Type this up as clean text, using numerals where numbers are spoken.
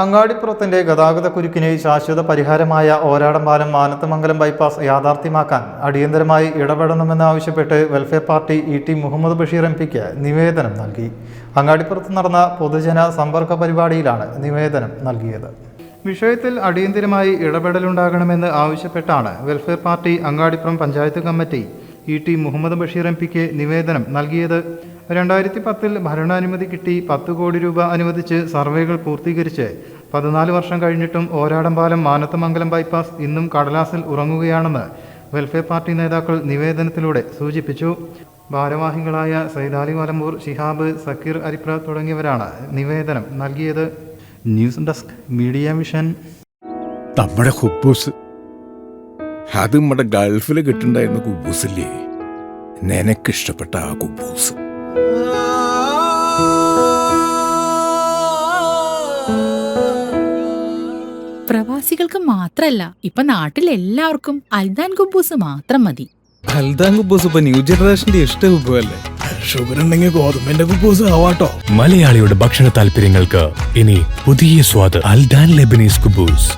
അങ്ങാടിപ്പുറത്തിന്റെ ഗതാഗതക്കുരുക്കിന് ശാശ്വത പരിഹാരമായ ഓരാടംപാലം മാനത്തമംഗലം ബൈപ്പാസ് യാഥാർത്ഥ്യമാക്കാൻ അടിയന്തരമായി ഇടപെടണമെന്നാവശ്യപ്പെട്ട് വെൽഫെയർ പാർട്ടി ഇ.ടി. മുഹമ്മദ് ബഷീർ എം.പിക്ക് നിവേദനം നൽകി. അങ്ങാടിപ്പുറത്ത് നടന്ന പൊതുജന സമ്പർക്ക പരിപാടിയിലാണ് നിവേദനം നൽകിയത്. വിഷയത്തിൽ അടിയന്തരമായി ഇടപെടലുണ്ടാകണമെന്ന് ആവശ്യപ്പെട്ടാണ് welfare party Angadippuram panchayat committee E T. Muhammad Basheer എം.പിക്ക് നിവേദനം നൽകിയത്. 2010 ഭരണാനുമതി കിട്ടി 10 കോടി രൂപ അനുവദിച്ച് സർവേകൾ പൂർത്തീകരിച്ച് 14 വർഷം കഴിഞ്ഞിട്ടും ഓരാടംപാലം മാനത്തമംഗലം ബൈപ്പാസ് ഇന്നും കടലാസിൽ ഉറങ്ങുകയാണെന്ന് വെൽഫെയർ പാർട്ടി നേതാക്കൾ നിവേദനത്തിലൂടെ സൂചിപ്പിച്ചു. ഭാരവാഹികളായ സൈദാലി മലമ്പൂർ, ഷിഹാബ്, സക്കീർ അരിപ്ര തുടങ്ങിയവരാണ് നിവേദനം നൽകിയത്. News desk media mission. നമ്മുടെ കുബൂസ് അത് നമ്മുടെ ഗൾഫിൽ കിട്ടുണ്ടായിരുന്ന കുബൂസില്ലേ, നിനക്കിഷ്ടപ്പെട്ട ആ കുബൂസ്. പ്രവാസികൾക്ക് മാത്രല്ല, ഇപ്പൊ നാട്ടിലെല്ലാവർക്കും അൽദാൻ കുബൂസ് മാത്രം മതി. അൽദാൻ കുബൂസ് ഇപ്പൊ ന്യൂ ജനറേഷന്റെ ഇഷ്ട കുബുവല്ലേ. ഷുഗർ ഉണ്ടെങ്കിൽ ഗോതമ്പിന്റെ കുബൂസ് ആവാട്ടോ. മലയാളിയുടെ ഭക്ഷണ താല്പര്യങ്ങൾക്ക് ഇനി പുതിയ സ്വാദ്. അൽദാൻ ലെബനീസ് കുബൂസ്.